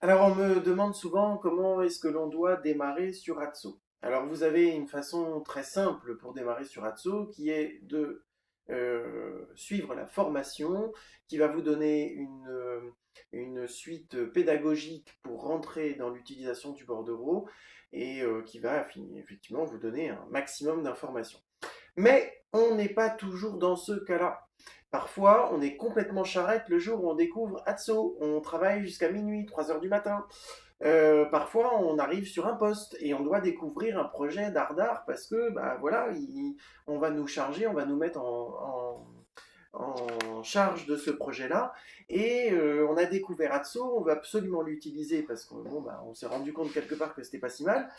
Alors, on me demande souvent comment est-ce que l'on doit démarrer sur Atso. Alors, vous avez une façon très simple pour démarrer sur Atso qui est de suivre la formation qui va vous donner une suite pédagogique pour rentrer dans l'utilisation du bordereau et qui va effectivement vous donner un maximum d'informations. Mais on n'est pas toujours dans ce cas-là. Parfois, on est complètement charrette le jour où on découvre Atso. On travaille jusqu'à minuit, 3 heures du matin. Parfois, on arrive sur un poste et on doit découvrir un projet d'art parce que, bah voilà, on va nous charger, on va nous mettre en charge de ce projet-là. Et on a découvert Atso, on veut absolument l'utiliser parce qu'on bon, bah, on s'est rendu compte quelque part que c'était pas si mal.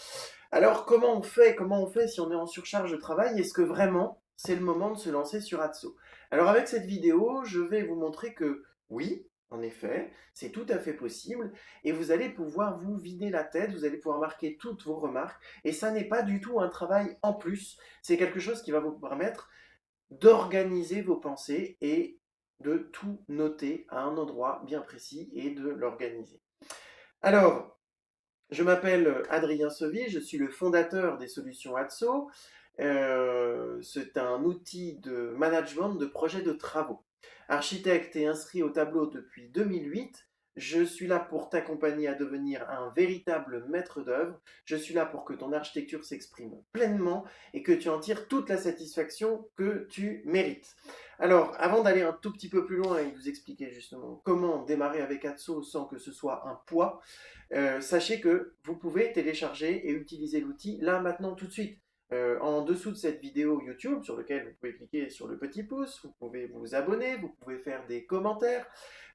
Alors, comment on fait si on est en surcharge de travail? Est-ce que vraiment c'est le moment de se lancer sur Atso? Alors, avec cette vidéo, je vais vous montrer que oui, en effet, c'est tout à fait possible et vous allez pouvoir vous vider la tête, vous allez pouvoir marquer toutes vos remarques et ça n'est pas du tout un travail en plus, c'est quelque chose qui va vous permettre d'organiser vos pensées et de tout noter à un endroit bien précis et de l'organiser. Alors, je m'appelle Adrien Sauvy, je suis le fondateur des solutions Atso. C'est un outil de management de projets de travaux. Architecte et inscrit au tableau depuis 2008, je suis là pour t'accompagner à devenir un véritable maître d'œuvre. Je suis là pour que ton architecture s'exprime pleinement et que tu en tires toute la satisfaction que tu mérites. Alors, avant d'aller un tout petit peu plus loin et vous expliquer justement comment démarrer avec Atso sans que ce soit un poids, sachez que vous pouvez télécharger et utiliser l'outil là, maintenant, tout de suite. En dessous de cette vidéo YouTube, sur lequel vous pouvez cliquer sur le petit pouce, vous pouvez vous abonner, vous pouvez faire des commentaires,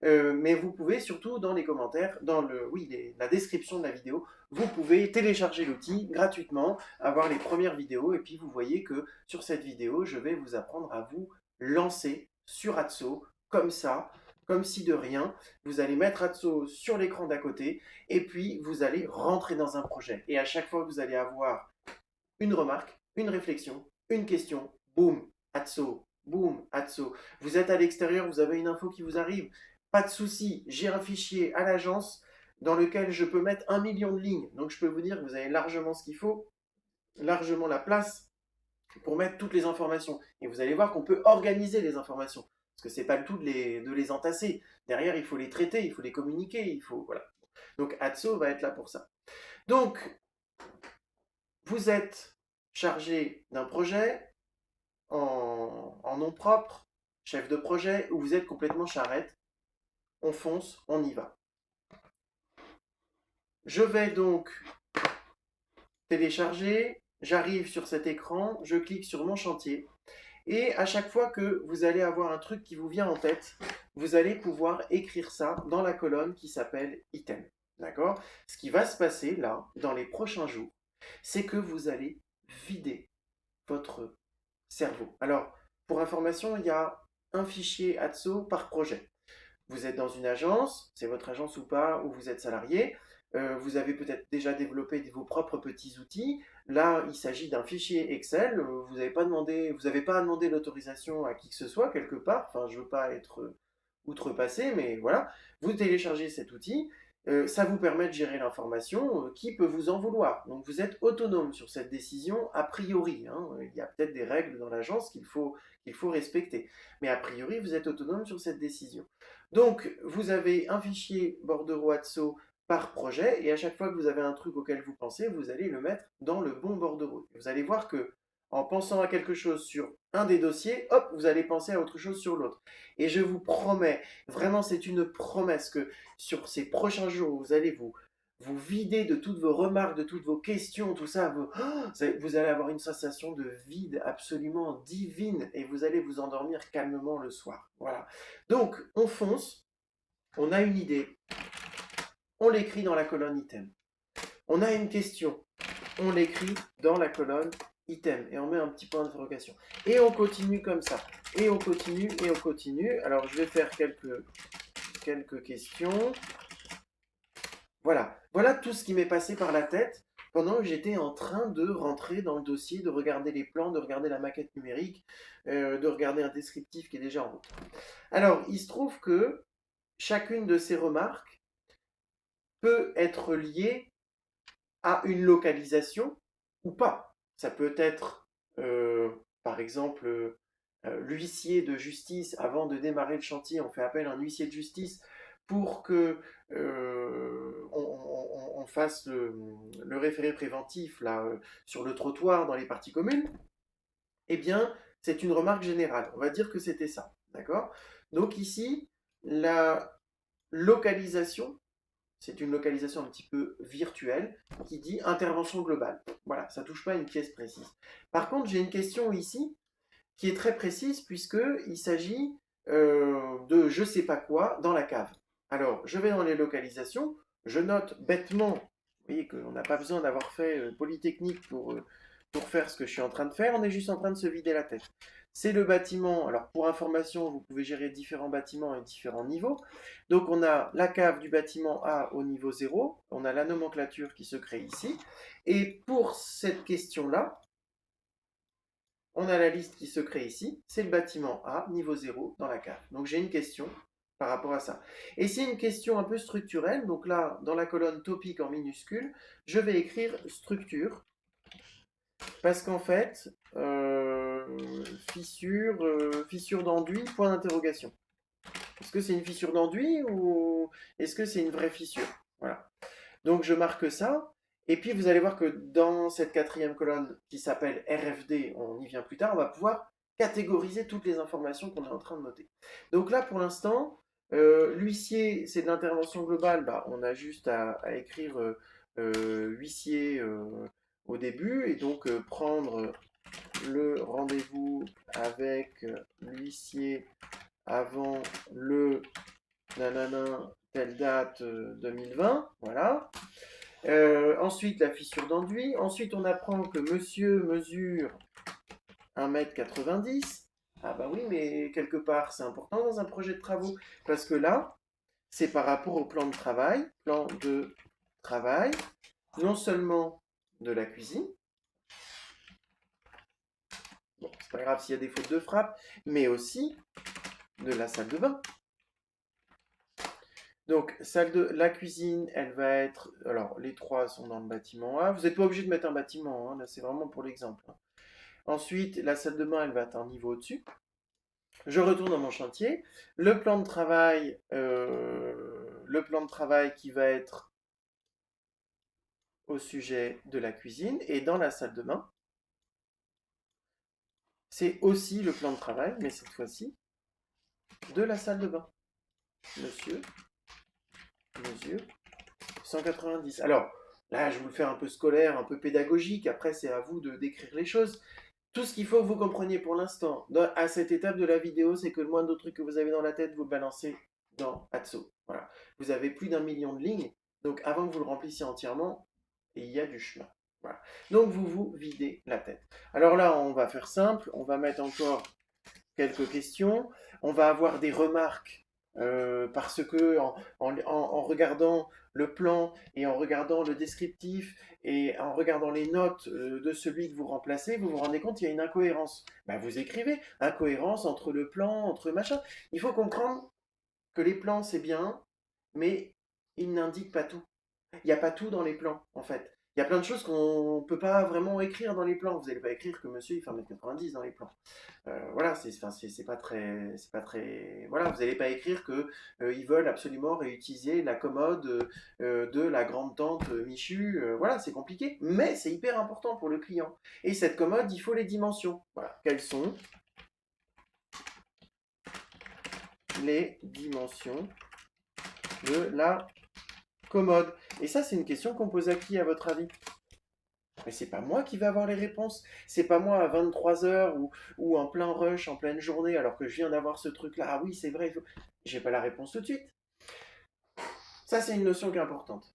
mais vous pouvez surtout dans les commentaires, la description de la vidéo, vous pouvez télécharger l'outil gratuitement, avoir les premières vidéos, et puis vous voyez que sur cette vidéo, je vais vous apprendre à vous lancer sur Atso, comme ça, comme si de rien, vous allez mettre Atso sur l'écran d'à côté, et puis vous allez rentrer dans un projet. Et à chaque fois que vous allez avoir une remarque, une réflexion, une question, boum, Atso, boum, Atso. Vous êtes à l'extérieur, vous avez une info qui vous arrive, pas de souci, j'ai un fichier à l'agence dans lequel je peux mettre 1 million de lignes. Donc je peux vous dire que vous avez largement ce qu'il faut, largement la place pour mettre toutes les informations. Et vous allez voir qu'on peut organiser les informations. Parce que c'est pas le tout de les entasser. Derrière, il faut les traiter, il faut les communiquer, il faut. Voilà. Donc Atso va être là pour ça. Donc, vous êtes chargé d'un projet en nom propre, chef de projet, ou vous êtes complètement charrette. On fonce, on y va. Je vais donc télécharger, j'arrive sur cet écran, je clique sur mon chantier, et à chaque fois que vous allez avoir un truc qui vous vient en tête, vous allez pouvoir écrire ça dans la colonne qui s'appelle item. D'accord? Ce qui va se passer là, dans les prochains jours, c'est que vous allez vider votre cerveau. Alors, pour information, il y a un fichier Atso par projet. Vous êtes dans une agence, c'est votre agence ou pas, ou vous êtes salarié, vous avez peut-être déjà développé vos propres petits outils. Là, il s'agit d'un fichier Excel. Vous n'avez pas à demander l'autorisation à qui que ce soit quelque part. Enfin, je veux pas être outrepassé, mais voilà. Vous téléchargez cet outil. Ça vous permet de gérer l'information. Qui peut vous en vouloir? Donc, vous êtes autonome sur cette décision a priori, hein. Il y a peut-être des règles dans l'agence qu'il faut respecter. Mais a priori, vous êtes autonome sur cette décision. Donc, vous avez un fichier bordereau Atso par projet, et à chaque fois que vous avez un truc auquel vous pensez, vous allez le mettre dans le bon bordereau. Vous allez voir que en pensant à quelque chose sur un des dossiers, hop, vous allez penser à autre chose sur l'autre. Et je vous promets, vraiment c'est une promesse que sur ces prochains jours, vous allez vous vider de toutes vos remarques, de toutes vos questions, tout ça, vous allez avoir une sensation de vide absolument divine et vous allez vous endormir calmement le soir. Voilà. Donc, on fonce, on a une idée, on l'écrit dans la colonne item. On a une question, on l'écrit dans la colonne item et on met un petit point d'interrogation. Et on continue comme ça. Et on continue et on continue. Alors, je vais faire quelques questions. Voilà. Voilà tout ce qui m'est passé par la tête pendant que j'étais en train de rentrer dans le dossier, de regarder les plans, de regarder la maquette numérique, de regarder un descriptif qui est déjà en route. Alors, il se trouve que chacune de ces remarques peut être lié à une localisation ou pas. Ça peut être, par exemple, l'huissier de justice, avant de démarrer le chantier, on fait appel à un huissier de justice pour que on fasse le référé préventif là, sur le trottoir dans les parties communes. Eh bien, c'est une remarque générale. On va dire que c'était ça. D'accord? Donc ici, la localisation, c'est une localisation un petit peu virtuelle qui dit intervention globale. Voilà, ça ne touche pas à une pièce précise. Par contre, j'ai une question ici qui est très précise puisqu'il s'agit de je ne sais pas quoi dans la cave. Alors, je vais dans les localisations, je note bêtement, vous voyez qu'on n'a pas besoin d'avoir fait Polytechnique pour faire ce que je suis en train de faire, on est juste en train de se vider la tête. C'est le bâtiment, alors pour information, vous pouvez gérer différents bâtiments et différents niveaux. Donc on a la cave du bâtiment A au niveau 0, on a la nomenclature qui se crée ici. Et pour cette question-là, on a la liste qui se crée ici, c'est le bâtiment A, niveau 0, dans la cave. Donc j'ai une question par rapport à ça. Et c'est une question un peu structurelle, donc là, dans la colonne topic en minuscule, je vais écrire structure, parce qu'en fait, fissure d'enduit, point d'interrogation. Est-ce que c'est une fissure d'enduit ou est-ce que c'est une vraie fissure? Voilà. Donc je marque ça. Et puis vous allez voir que dans cette quatrième colonne qui s'appelle RFD, on y vient plus tard, on va pouvoir catégoriser toutes les informations qu'on est en train de noter. Donc là pour l'instant, l'huissier c'est de l'intervention globale, bah, on a juste à écrire huissier au début et donc prendre le rendez-vous avec l'huissier avant le nanana telle date 2020, voilà. Ensuite, la fissure d'enduit. Ensuite, on apprend que monsieur mesure 1,90 m. Ah bah oui, mais quelque part, c'est important dans un projet de travaux. Parce que là, c'est par rapport au plan de travail. Plan de travail, non seulement de la cuisine. Bon, c'est pas grave s'il y a des fautes de frappe, mais aussi de la salle de bain. Donc, la cuisine, elle va être. Alors, les trois sont dans le bâtiment A. Vous n'êtes pas obligé de mettre un bâtiment, hein, là c'est vraiment pour l'exemple. Ensuite, la salle de bain, elle va être un niveau au-dessus. Je retourne dans mon chantier. Le plan de travail qui va être au sujet de la cuisine et dans la salle de bain, c'est aussi le plan de travail, mais cette fois-ci, de la salle de bain. Monsieur, mesure 190. Alors, là, je vous le fais un peu scolaire, un peu pédagogique. Après, c'est à vous de décrire les choses. Tout ce qu'il faut que vous compreniez pour l'instant, à cette étape de la vidéo, c'est que le moindre truc que vous avez dans la tête, vous le balancez dans Atso. Voilà. Vous avez plus d'1 million de lignes, donc avant que vous le remplissiez entièrement, il y a du chemin. Voilà. Donc vous vous videz la tête. Alors là, on va faire simple, on va mettre encore quelques questions, on va avoir des remarques parce que en regardant le plan et en regardant le descriptif et en regardant les notes de celui que vous remplacez, vous vous rendez compte qu'il y a une incohérence. Ben, vous écrivez incohérence entre le plan, entre machin. Il faut comprendre que les plans c'est bien, mais ils n'indiquent pas tout. Il n'y a pas tout dans les plans, en fait. Il y a plein de choses qu'on ne peut pas vraiment écrire dans les plans. Vous n'allez pas écrire que monsieur il fait 1,90 m dans les plans. Voilà, c'est pas très, c'est pas très. Voilà, vous n'allez pas écrire que ils veulent absolument réutiliser la commode de la grande tante Michu. Voilà, c'est compliqué, mais c'est hyper important pour le client. Et cette commode, il faut les dimensions. Voilà, quelles sont les dimensions de la commode? Et ça, c'est une question qu'on pose à qui, à votre avis? Mais c'est pas moi qui vais avoir les réponses. C'est pas moi à 23 h ou en plein rush, en pleine journée, alors que je viens d'avoir ce truc-là. Ah oui, c'est vrai, j'ai pas la réponse tout de suite. Ça, c'est une notion qui est importante.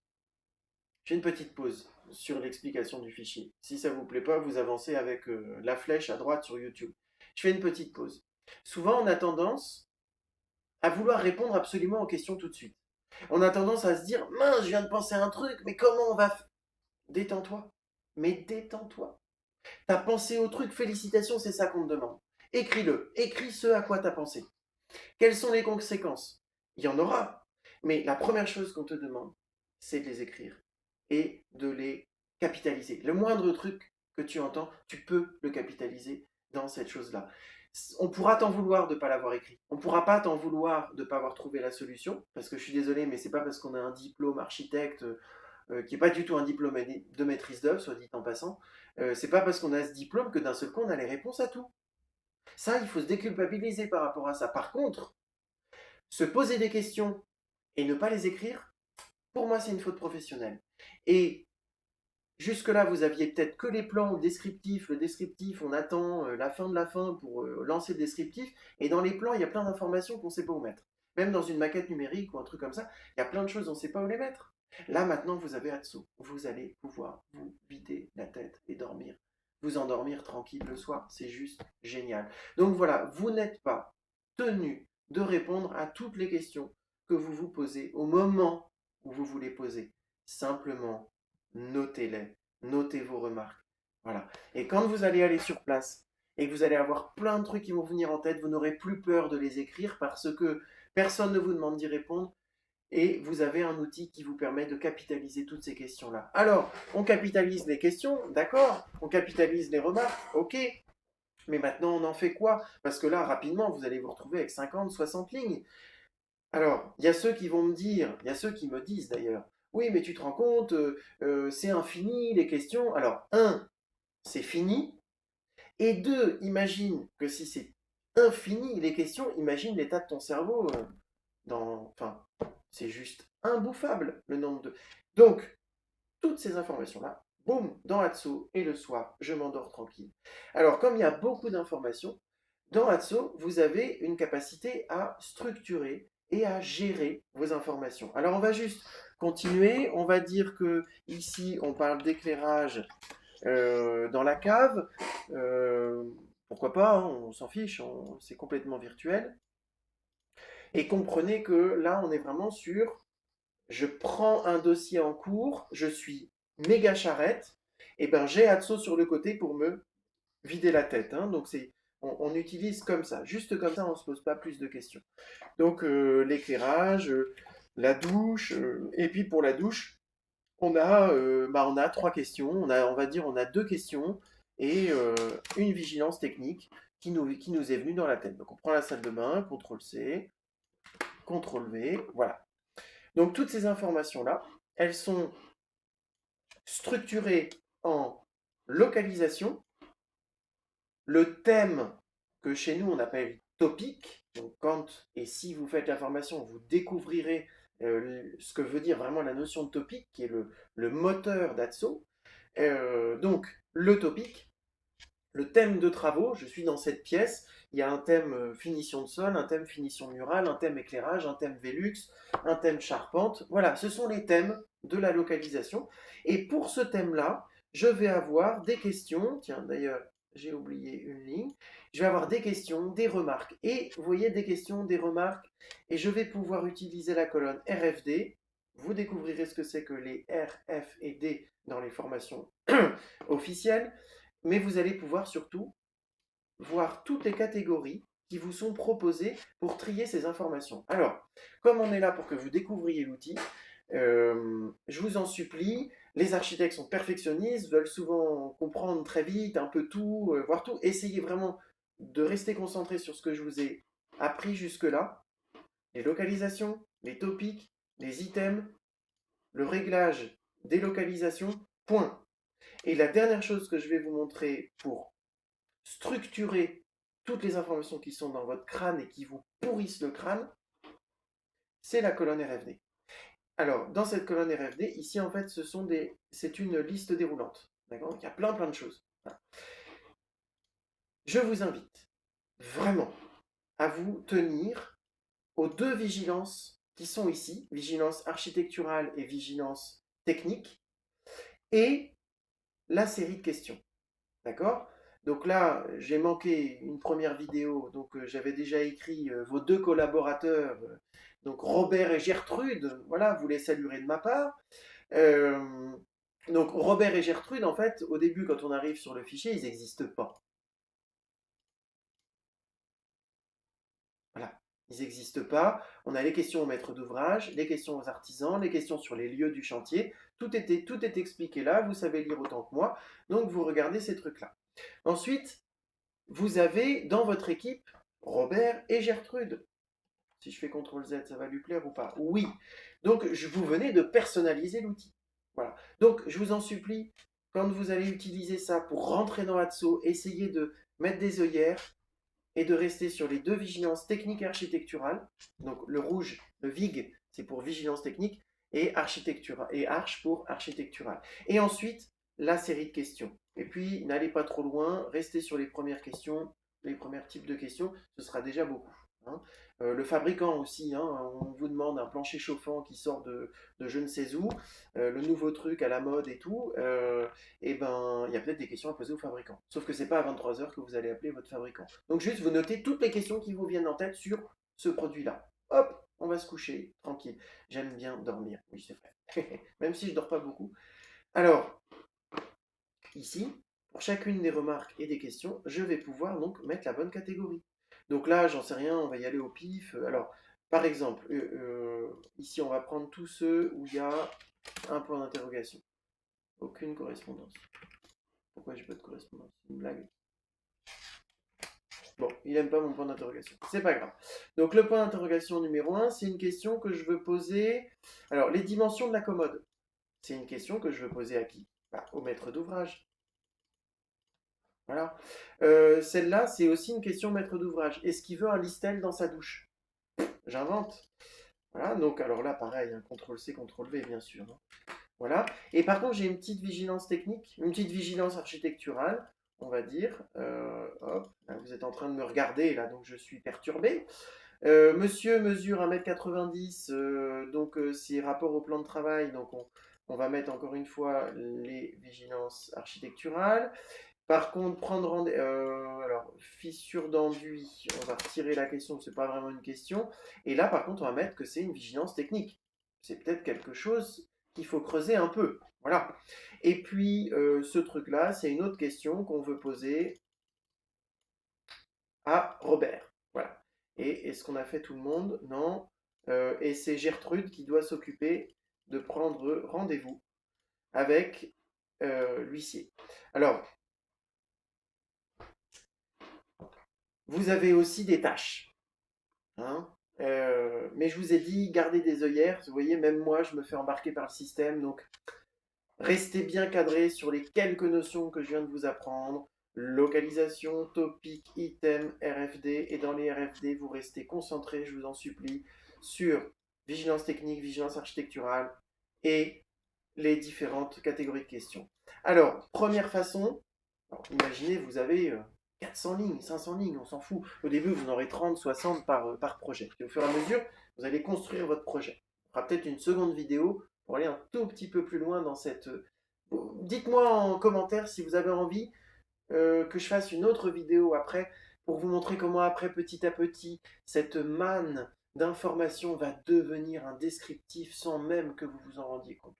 J'ai une petite pause sur l'explication du fichier. Si ça vous plaît pas, vous avancez avec la flèche à droite sur YouTube. Je fais une petite pause. Souvent, on a tendance à vouloir répondre absolument aux questions tout de suite. On a tendance à se dire, mince, je viens de penser à un truc, mais comment on va... Détends-toi. Mais détends-toi. T'as pensé au truc, félicitations, c'est ça qu'on te demande. Écris-le, écris ce à quoi t'as pensé. Quelles sont les conséquences? Il y en aura. Mais la première chose qu'on te demande, c'est de les écrire et de les capitaliser. Le moindre truc que tu entends, tu peux le capitaliser dans cette chose-là. On pourra t'en vouloir de ne pas l'avoir écrit. On ne pourra pas t'en vouloir de ne pas avoir trouvé la solution, parce que je suis désolé, mais c'est pas parce qu'on a un diplôme architecte qui n'est pas du tout un diplôme de maîtrise d'œuvre, soit dit en passant, c'est pas parce qu'on a ce diplôme que d'un seul coup on a les réponses à tout. Ça, il faut se déculpabiliser par rapport à ça. Par contre, se poser des questions et ne pas les écrire, pour moi, c'est une faute professionnelle. Et jusque-là, vous aviez peut-être que les plans ou le descriptif. Le descriptif, on attend la fin de la fin pour lancer le descriptif. Et dans les plans, il y a plein d'informations qu'on ne sait pas où mettre. Même dans une maquette numérique ou un truc comme ça, il y a plein de choses, on ne sait pas où les mettre. Là, maintenant, vous avez Atso. Vous allez pouvoir vous vider la tête et dormir. Vous endormir tranquille le soir. C'est juste génial. Donc voilà, vous n'êtes pas tenu de répondre à toutes les questions que vous vous posez au moment où vous vous les posez. Simplement, notez-les, notez vos remarques. Voilà. Et quand vous allez aller sur place et que vous allez avoir plein de trucs qui vont venir en tête, vous n'aurez plus peur de les écrire parce que personne ne vous demande d'y répondre et vous avez un outil qui vous permet de capitaliser toutes ces questions-là. Alors, on capitalise les questions, d'accord, on capitalise les remarques, ok, mais maintenant on en fait quoi? Parce que là, rapidement, vous allez vous retrouver avec 50, 60 lignes. Alors, il y a ceux qui vont me dire, il y a ceux qui me disent d'ailleurs, oui, mais tu te rends compte, c'est infini les questions. Alors, un, c'est fini. Et deux, imagine que si c'est infini les questions, imagine l'état de ton cerveau. Enfin, c'est juste imbouffable le nombre de. Donc, toutes ces informations-là, boum, dans Atso, et le soir, je m'endors tranquille. Alors, comme il y a beaucoup d'informations, dans Atso, vous avez une capacité à structurer et à gérer vos informations. Alors, on va juste continuer. On va dire que ici, on parle d'éclairage dans la cave. Pourquoi pas, hein, on s'en fiche, c'est complètement virtuel. Et comprenez que là, on est vraiment sur je prends un dossier en cours, je suis méga charrette, et ben j'ai Atso sur le côté pour me vider la tête. Hein. Donc on utilise comme ça, juste comme ça, on ne se pose pas plus de questions. Donc l'éclairage, la douche, et puis pour la douche, on a trois questions. On va dire on a deux questions et une vigilance technique qui nous est venue dans la tête. Donc on prend la salle de bain, CTRL C, CTRL V, voilà. Donc toutes ces informations-là, elles sont structurées en localisation, le thème que chez nous on appelle topic. Donc quand et si vous faites la formation, vous découvrirez ce que veut dire vraiment la notion de topic, qui est le moteur d'Atso. Donc le topic, le thème de travaux, je suis dans cette pièce, il y a un thème finition de sol, un thème finition murale, un thème éclairage, un thème Velux, un thème charpente. Voilà, ce sont les thèmes de la localisation. Et pour ce thème-là, je vais avoir des questions. Tiens, d'ailleurs, j'ai oublié une ligne. Je vais avoir des questions, des remarques. Et vous voyez, des questions, des remarques. Et je vais pouvoir utiliser la colonne RFD. Vous découvrirez ce que c'est que les R, F et D dans les formations officielles mais vous allez pouvoir surtout voir toutes les catégories qui vous sont proposées pour trier ces informations. Alors, comme on est là pour que vous découvriez l'outil, je vous en supplie, les architectes sont perfectionnistes, veulent souvent comprendre très vite, un peu tout, voir tout. Essayez vraiment de rester concentré sur ce que je vous ai appris jusque-là. Les localisations, les topics, les items, le réglage des localisations, point. Et la dernière chose que je vais vous montrer pour structurer toutes les informations qui sont dans votre crâne et qui vous pourrissent le crâne, c'est la colonne RFD. Alors, dans cette colonne RFD, ici, en fait, c'est une liste déroulante. D'accord? Il y a plein de choses. Voilà. Je vous invite vraiment à vous tenir aux deux vigilances qui sont ici, vigilance architecturale et vigilance technique, et la série de questions. D'accord? Donc là, j'ai manqué une première vidéo, donc j'avais déjà écrit vos deux collaborateurs, donc Robert et Gertrude, voilà, vous les saluerez de ma part. Euh, donc Robert et Gertrude, en fait, au début, quand on arrive sur le fichier, ils n'existent pas. Voilà. Ils n'existent pas. On a les questions aux maîtres d'ouvrage, les questions aux artisans, les questions sur les lieux du chantier. Tout est expliqué là, vous savez lire autant que moi, donc vous regardez ces trucs-là. Ensuite, vous avez dans votre équipe Robert et Gertrude. Si je fais CTRL Z, ça va lui plaire ou pas? Oui. Donc, vous venez de personnaliser l'outil. Voilà. Donc, je vous en supplie, quand vous allez utiliser ça pour rentrer dans Atso, essayez de mettre des œillères et de rester sur les deux vigilances techniques et architecturales. Donc, le rouge, le VIG, c'est pour vigilance technique, et Arch pour architectural. Et ensuite, la série de questions. Et puis, n'allez pas trop loin, restez sur les premières questions, les premiers types de questions, ce sera déjà beaucoup. Hein. Le fabricant aussi, hein, on vous demande un plancher chauffant qui sort de je ne sais où, le nouveau truc à la mode et tout, et ben il y a peut-être des questions à poser au fabricant. Sauf que c'est pas à 23h que vous allez appeler votre fabricant. Donc juste vous notez toutes les questions qui vous viennent en tête sur ce produit-là. Hop, on va se coucher, tranquille. J'aime bien dormir, oui c'est vrai. Même si je dors pas beaucoup. Alors, ici, pour chacune des remarques et des questions, je vais pouvoir donc mettre la bonne catégorie. Donc là, j'en sais rien, on va y aller au pif. Alors, par exemple, ici, on va prendre tous ceux où il y a un point d'interrogation. Aucune correspondance. Pourquoi j'ai pas de correspondance? C'est une blague. Bon, il aime pas mon point d'interrogation. C'est pas grave. Donc le point d'interrogation numéro 1, c'est une question que je veux poser. Alors, les dimensions de la commode. C'est une question que je veux poser à qui? Bah, au maître d'ouvrage. Voilà. Celle-là, c'est aussi une question maître d'ouvrage. Est-ce qu'il veut un listel dans sa douche? J'invente. Voilà, donc alors là, pareil, un CTRL-C, CTRL-V, bien sûr. Hein. Voilà. Et par contre, j'ai une petite vigilance technique, une petite vigilance architecturale, on va dire. Hop, là, vous êtes en train de me regarder, là, donc je suis perturbé. Monsieur mesure 1,90 m, donc c'est rapport au plan de travail, donc on va mettre encore une fois les vigilances architecturales. Par contre, prendre rendez-vous. Alors, fissure d'enduit, on va retirer la question, c'est pas vraiment une question. Et là, par contre, on va mettre que c'est une vigilance technique. C'est peut-être quelque chose qu'il faut creuser un peu. Voilà. Et puis, ce truc-là, c'est une autre question qu'on veut poser à Robert. Voilà. Et est-ce qu'on a fait tout le monde? Non. Et c'est Gertrude qui doit s'occuper de prendre rendez-vous avec l'huissier. Alors, vous avez aussi des tâches. Hein. Mais je vous ai dit, gardez des œillères. Vous voyez, même moi, je me fais embarquer par le système. Donc, restez bien cadré sur les quelques notions que je viens de vous apprendre. Localisation, topic, item, RFD. Et dans les RFD, vous restez concentré, je vous en supplie, sur vigilance technique, vigilance architecturale et les différentes catégories de questions. Alors, première façon, imaginez, vous avez 400 lignes, 500 lignes, on s'en fout. Au début, vous en aurez 30, 60 par projet. Et au fur et à mesure, vous allez construire votre projet. On fera peut-être une seconde vidéo pour aller un tout petit peu plus loin dans cette... Dites-moi en commentaire si vous avez envie que je fasse une autre vidéo après pour vous montrer comment après, petit à petit, cette manne d'informations va devenir un descriptif sans même que vous vous en rendiez compte.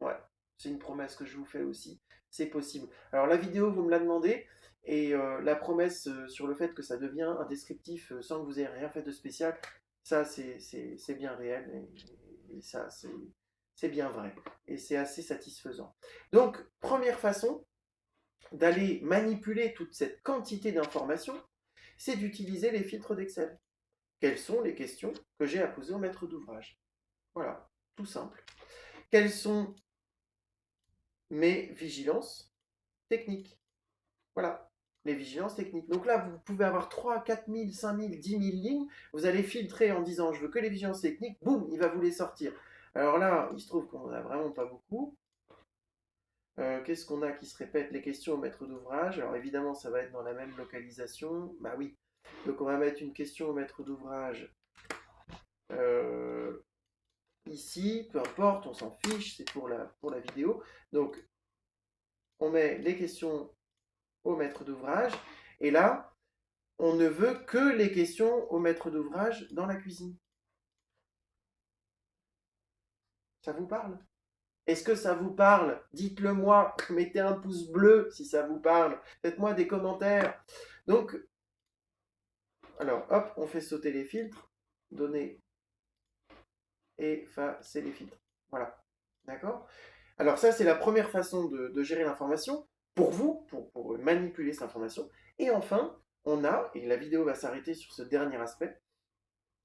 Ouais, c'est une promesse que je vous fais aussi. C'est possible. Alors la vidéo, vous me la demandez, et la promesse sur le fait que ça devient un descriptif sans que vous ayez rien fait de spécial, ça c'est bien réel, et ça c'est bien vrai. Et c'est assez satisfaisant. Donc, première façon d'aller manipuler toute cette quantité d'informations, c'est d'utiliser les filtres d'Excel. Quelles sont les questions que j'ai à poser au maître d'ouvrage? Voilà, tout simple. Quelles sont mes vigilances techniques? Voilà, les vigilances techniques. Donc là, vous pouvez avoir 3, 4 000, 5 000, 10 000 lignes. Vous allez filtrer en disant je veux que les vigilances techniques. Boum, il va vous les sortir. Alors là, il se trouve qu'on n'en a vraiment pas beaucoup. Qu'est-ce qu'on a qui se répète? Les questions au maître d'ouvrage. Alors évidemment, ça va être dans la même localisation. Bah oui. Donc on va mettre une question au maître d'ouvrage ici. Peu importe, on s'en fiche, c'est pour la vidéo. Donc on met les questions au maître d'ouvrage. Et là, on ne veut que les questions au maître d'ouvrage dans la cuisine. Ça vous parle? Est-ce que ça vous parle? Dites-le moi, mettez un pouce bleu si ça vous parle. Faites-moi des commentaires. Donc, alors hop, on fait sauter les filtres. données, effacer les filtres. Voilà. D'accord? Alors ça, c'est la première façon de gérer l'information pour vous, pour manipuler cette information. Et enfin, on a, et la vidéo va s'arrêter sur ce dernier aspect,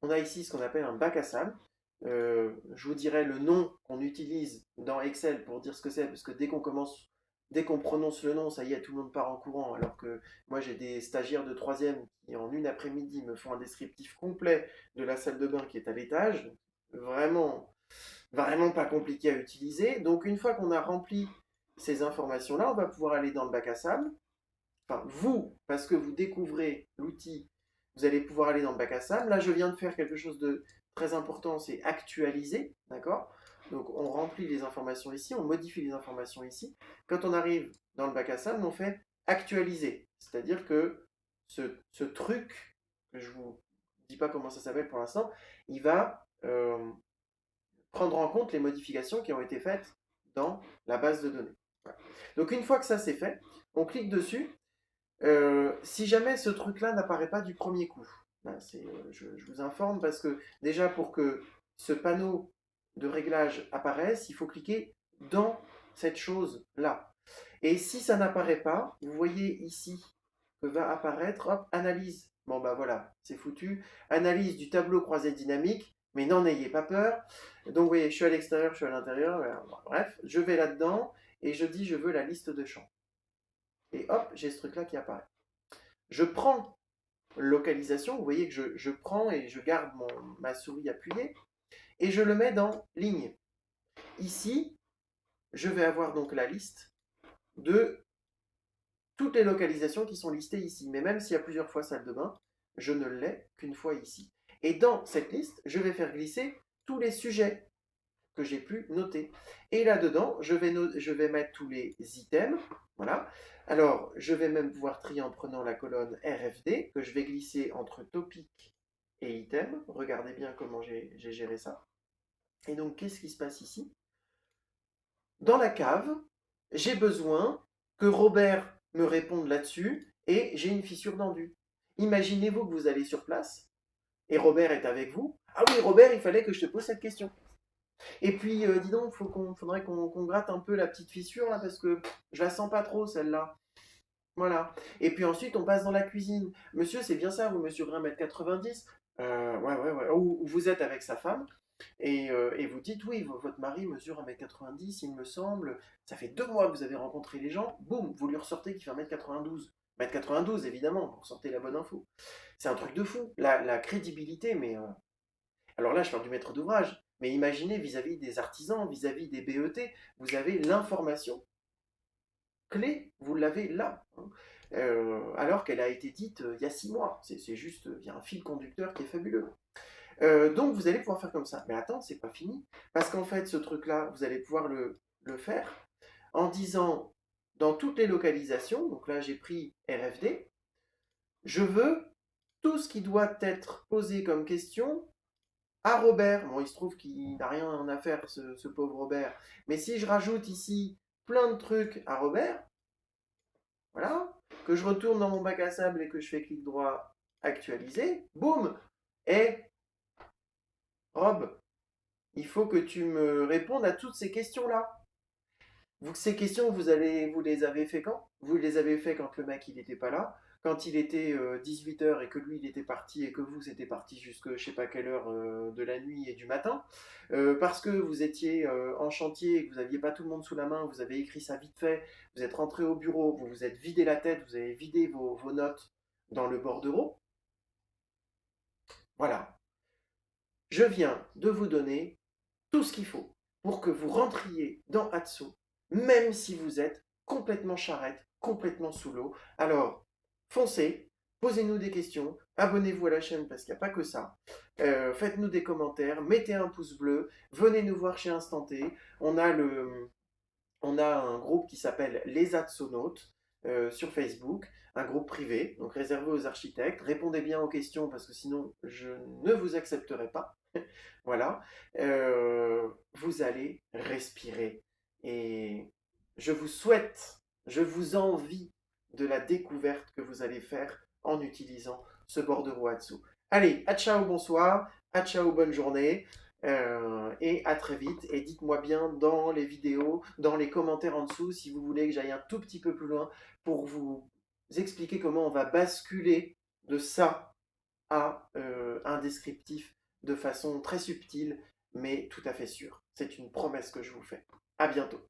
on a ici ce qu'on appelle un bac à sable. Je vous dirai le nom qu'on utilise dans Excel pour dire ce que c'est, parce que dès qu'on prononce le nom, ça y est, tout le monde part en courant, alors que moi j'ai des stagiaires de troisième qui en une après-midi me font un descriptif complet de la salle de bain qui est à l'étage. Vraiment, vraiment pas compliqué à utiliser. Donc une fois qu'on a rempli ces informations-là, on va pouvoir aller dans le bac à sable. Enfin, vous, parce que vous découvrez l'outil, vous allez pouvoir aller dans le bac à sable. Là, je viens de faire quelque chose de très important, c'est actualiser, d'accord? Donc, on remplit les informations ici, on modifie les informations ici. Quand on arrive dans le bac à sable, on fait actualiser. C'est-à-dire que ce truc, que je ne vous dis pas comment ça s'appelle pour l'instant, il va prendre en compte les modifications qui ont été faites dans la base de données. Voilà. Donc, une fois que ça c'est fait, on clique dessus. Si jamais ce truc-là n'apparaît pas du premier coup, ben, je vous informe parce que déjà pour que ce panneau de réglage apparaisse, il faut cliquer dans cette chose-là. Et si ça n'apparaît pas, vous voyez ici que va apparaître, hop, analyse. Bon bah voilà, c'est foutu. Analyse du tableau croisé dynamique, mais n'en ayez pas peur. Donc vous voyez, je suis à l'extérieur, je suis à l'intérieur, bref, je vais là-dedans et je dis je veux la liste de champs. Et hop, j'ai ce truc-là qui apparaît. Je prends localisation, vous voyez que je prends et je garde ma souris appuyée, et je le mets dans ligne. Ici, je vais avoir donc la liste de toutes les localisations qui sont listées ici. Mais même s'il y a plusieurs fois salle de bain, je ne l'ai qu'une fois ici. Et dans cette liste, je vais faire glisser tous les sujets que j'ai pu noter. Et là-dedans, je vais mettre tous les items. Voilà. Alors, je vais même pouvoir trier en prenant la colonne RFD, que je vais glisser entre topic et item. Regardez bien comment j'ai géré ça. Et donc, qu'est-ce qui se passe ici? Dans la cave, j'ai besoin que Robert me réponde là-dessus et j'ai une fissure d'enduit. Imaginez-vous que vous allez sur place et Robert est avec vous. Ah oui, Robert, il fallait que je te pose cette question. Et puis, dis donc, faudrait qu'on gratte un peu la petite fissure là, parce que je la sens pas trop celle-là. Voilà. Et puis ensuite, on passe dans la cuisine. Monsieur, c'est bien ça, vous mesurez 1,90 m. Ouais, ouais, ouais. Ou vous êtes avec sa femme et vous dites, oui, votre mari mesure 1,90 m, il me semble. Ça fait 2 mois que vous avez rencontré les gens. Boum, vous lui ressortez qu'il fait 1,92 m. 1,92 m, évidemment, vous ressortez la bonne info. C'est un truc de fou. La crédibilité, mais alors là, je parle du maître d'ouvrage, mais imaginez vis-à-vis des artisans, vis-à-vis des BET, vous avez l'information clé, vous l'avez là, hein. Alors qu'elle a été dite il y a 6 mois. C'est juste, il y a un fil conducteur qui est fabuleux. Donc vous allez pouvoir faire comme ça. Mais attends, c'est pas fini. Parce qu'en fait, ce truc-là, vous allez pouvoir le faire en disant dans toutes les localisations, donc là j'ai pris RFD, je veux tout ce qui doit être posé comme question à Robert. Bon, il se trouve qu'il n'a rien à faire, ce pauvre Robert. Mais si je rajoute ici plein de trucs à Robert, voilà, que je retourne dans mon bac à sable et que je fais clic droit, actualiser, boum. Et Rob, il faut que tu me répondes à toutes ces questions-là. Ces questions, vous les avez fait quand? Vous les avez fait quand le mec il n'était pas là, quand il était 18 h et que lui il était parti et que vous c'était parti jusque je sais pas quelle heure de la nuit et du matin, parce que vous étiez en chantier et que vous n'aviez pas tout le monde sous la main, vous avez écrit ça vite fait, vous êtes rentré au bureau, vous vous êtes vidé la tête, vous avez vidé vos notes dans le bordereau. Voilà, je viens de vous donner tout ce qu'il faut pour que vous rentriez dans Atso, même si vous êtes complètement charrette, complètement sous l'eau. Alors, foncez, posez-nous des questions, abonnez-vous à la chaîne parce qu'il n'y a pas que ça. Faites-nous des commentaires, mettez un pouce bleu, venez nous voir chez Instant T. On a un groupe qui s'appelle Les Atsonautes sur Facebook, un groupe privé, donc réservé aux architectes. Répondez bien aux questions parce que sinon je ne vous accepterai pas. Voilà. Vous allez respirer. Et je vous souhaite, je vous envie de la découverte que vous allez faire en utilisant ce bordereau Atsu. Allez, à ciao, bonsoir. À ciao, bonne journée. Et à très vite. Et dites-moi bien dans les vidéos, dans les commentaires en dessous, si vous voulez que j'aille un tout petit peu plus loin pour vous expliquer comment on va basculer de ça à un descriptif de façon très subtile, mais tout à fait sûre. C'est une promesse que je vous fais. À bientôt.